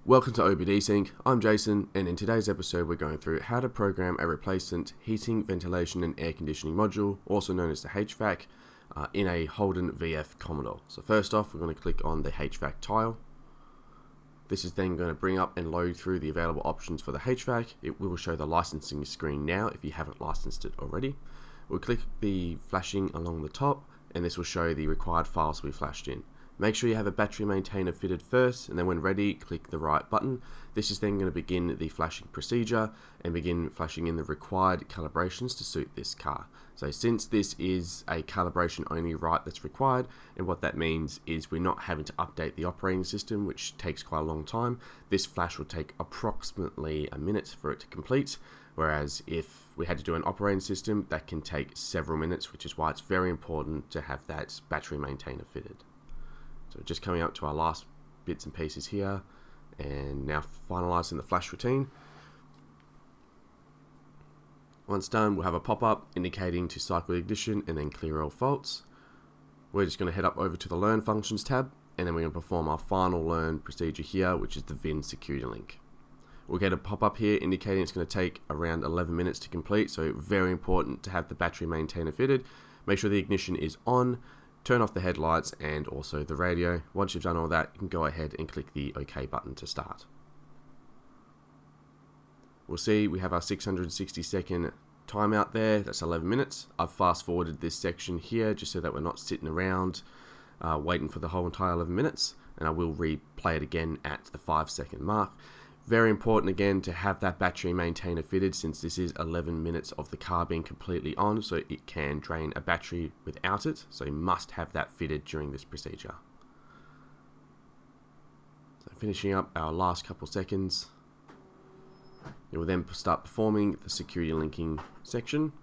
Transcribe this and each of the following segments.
Welcome to OBDSync, I'm Jason, and in today's episode we're going through how to program a replacement heating, ventilation and air conditioning module, also known as the HVAC, in a Holden VF Commodore. So first off, we're going to click on the HVAC tile. This is then going to bring up and load through the available options for the HVAC. It will show the licensing screen now if you haven't licensed it already. We'll click the flashing along the top, and this will show the required files we flashed in. Make sure you have a battery maintainer fitted first, and then when ready, click the right button. This is then going to begin the flashing procedure and begin flashing in the required calibrations to suit this car. So since this is a calibration only write that's required, and what that means is we're not having to update the operating system, which takes quite a long time, this flash will take approximately a minute for it to complete. Whereas if we had to do an operating system, that can take several minutes, which is why it's very important to have that battery maintainer fitted. So just coming up to our last bits and pieces here, and now finalizing the flash routine. Once done, we'll have a pop-up indicating to cycle the ignition and then clear all faults. We're just going to head up over to the Learn Functions tab, and then we're going to perform our final learn procedure here, which is the VIN security link. We'll get a pop-up here indicating it's going to take around 11 minutes to complete, so very important to have the battery maintainer fitted. Make sure the ignition is on. Turn off the headlights and also the radio. Once you've done all that, you can go ahead and click the OK button to start. We'll see we have our 660-second timeout there. That's 11 minutes. I've fast forwarded this section here just so that we're not sitting around waiting for the whole entire 11 minutes. And I will replay it again at the 5-second mark. Very important again to have that battery maintainer fitted, since this is 11 minutes of the car being completely on, so it can drain a battery without it, so you must have that fitted during this procedure. So finishing up our last couple seconds, it will then start performing the security linking section,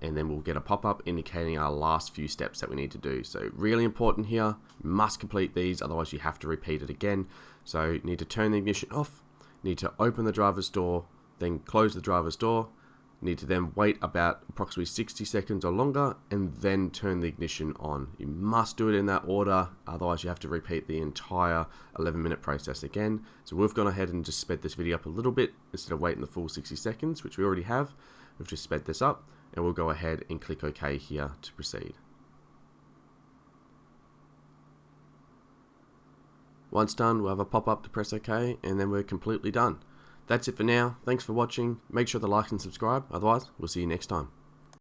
and then we'll get a pop-up indicating our last few steps that we need to do. So really important here, you must complete these, otherwise you have to repeat it again. So you need to turn the ignition off, need to open the driver's door, then close the driver's door, need to then wait about approximately 60 seconds or longer, and then turn the ignition on. You must do it in that order, otherwise you have to repeat the entire 11-minute process again. So we've gone ahead and just sped this video up a little bit, instead of waiting the full 60 seconds, which we already have. We've just sped this up, and we'll go ahead and click OK here to proceed. Once done, we'll have a pop-up to press OK, and then we're completely done. That's it for now. Thanks for watching. Make sure to like and subscribe. Otherwise, we'll see you next time.